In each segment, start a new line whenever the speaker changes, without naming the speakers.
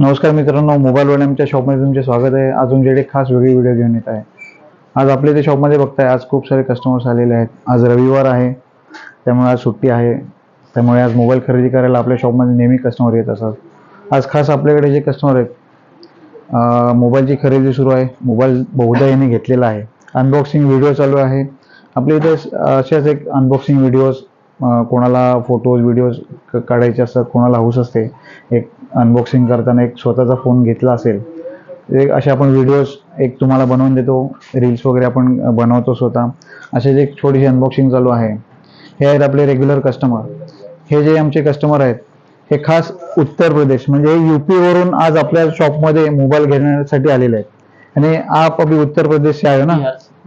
नमस्कार मित्रांनो, मोबाईल वाल्यांच्या शॉपमध्ये तुमचे स्वागत आहे. आज तुमच्याकडे खास वेगळी व्हिडिओ घेऊन येत आहे. आज आपल्या इथे शॉपमध्ये बघताय, आज खूप सारे कस्टमर्स आलेले आहेत. आज रविवार आहे, त्यामुळे आज सुट्टी आहे. त्यामुळे आज मोबाईल खरेदी करायला आपल्या शॉपमध्ये नेहमी कस्टमर येत असतात. आज खास आपल्याकडे जे कस्टमर आहेत, मोबाईलची खरेदी सुरू आहे. मोबाईल बहुधा यांनी घेतलेला आहे. अनबॉक्सिंग व्हिडिओ चालू आहे. आपल्या इथे अशाच एक अनबॉक्सिंग व्हिडिओज, कोणाला फोटोज व्हिडिओज काढायचे असतात, कोणाला हौस असते एक अनबॉक्सिंग करताना एक स्वतःचा फोन घेतला असेल, एक असे आपण व्हिडिओज एक तुम्हाला बनवून देतो. रील्स वगैरे आपण बनवतो स्वतः. असेच एक छोटीशी अनबॉक्सिंग चालू आहे. हे आहेत आपले रेग्युलर कस्टमर. हे जे आमचे कस्टमर आहेत, हे खास उत्तर प्रदेश म्हणजे यूपी वरून आज आपल्या शॉपमध्ये मोबाईल घेण्यासाठी आलेले आहेत. आणि आप अभी उत्तर प्रदेश से आए हो ना?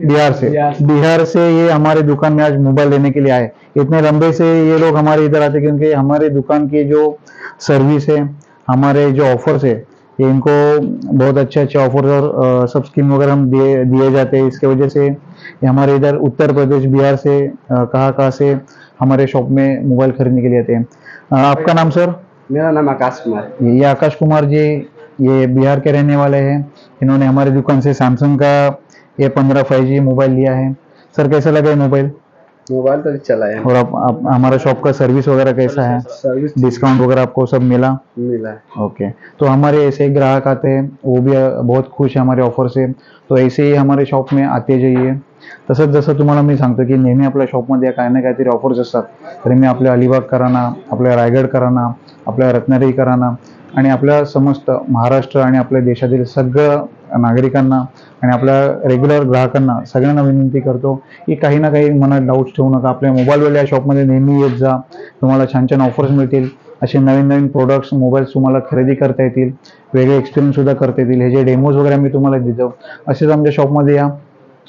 बिहार से ये हमारे दुकान में आज मोबाइल लेने के लिए आए. इतने लंबे से ये लोग हमारे इधर आते क्योंकि हमारे दुकान की जो सर्विस है, हमारे जो ऑफर्स है, ये इनको बहुत अच्छे अच्छे ऑफर्स और सब स्कीम वगैरह हम दिए जाते हैं. इसके वजह से ये हमारे इधर उत्तर प्रदेश बिहार से कहाँ से हमारे शॉप में मोबाइल खरीदने के लिए आते हैं. आपका नाम सर?
मेरा नाम आकाश कुमार।
ये आकाश कुमार जी, ये बिहार के रहने वाले हैं. इन्होंने हमारी दुकान से सैमसंग का A15 5G मोबाइल लिया है. सर कैसा लगा ये मोबाइल?
मोबाइल तो चला है।
और आप हमारा शॉप का सर्विस वगैरह कैसा है?
सर्विस
डिस्काउंट वगैरह आपको सब मिला?
मिला।
ओके. तो हमारे ऐसे ग्राहक आते हैं, वो भी बहुत खुश है हमारे ऑफर से. तो ऐसे ही हमारे शॉप में आते जाइए. तसंच जसं तुम्हाला मी सांगतो की नेहमी आपल्या शॉपमध्ये काही ना काहीतरी ऑफर्स असतात. तर मी आपल्या अलिबागकरांना, आपल्या रायगडकरांना, आपल्या रत्नागिरीकरांना आणि आपल्या समस्त महाराष्ट्र आणि आपल्या देशातील सगळं नागरिकांना आणि आपल्या रेग्युलर ग्राहकांना सगळ्यांना विनंती करतो की काही ना काही मनात डाऊट्स ठेवू नका. आपल्या मोबाईलवाल्या या शॉपमध्ये नेहमी येत जा. तुम्हाला छान छान ऑफर्स मिळतील. असे नवीन नवीन प्रोडक्ट्स, मोबाईल्स तुम्हाला खरेदी करता येतील. वेगळे एक्सपिरियन्स सुद्धा करता येतील. हे जे डेमोज वगैरे मी तुम्हाला देतो, असेच आमच्या शॉपमध्ये या.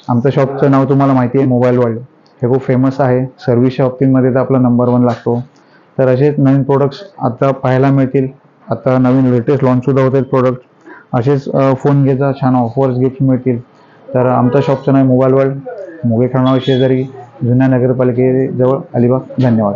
आमच्या शॉपचं नाव तुम्हाला माहिती आहे, मोबाईल वर्ल्ड. हे खूप फेमस आहे. सर्व्हिस शॉपिंगमध्ये तर आपला नंबर 1 लागतो. तर असेच नवीन प्रोडक्ट्स आता पाहायला मिळतील. आता नवीन लेटेस्ट लॉन्च सुद्धा होत आहेत प्रोडक्ट. असेच फोन घ्यायचा, छान ऑफर्स गिफ्ट मिळतील. तर आमच्या शॉपचं नाव मोबाईल वर्ल्ड, मोगे खळनाव शेजारी, जुन्या नगरपालिकेजवळ, अलिबाग. धन्यवाद.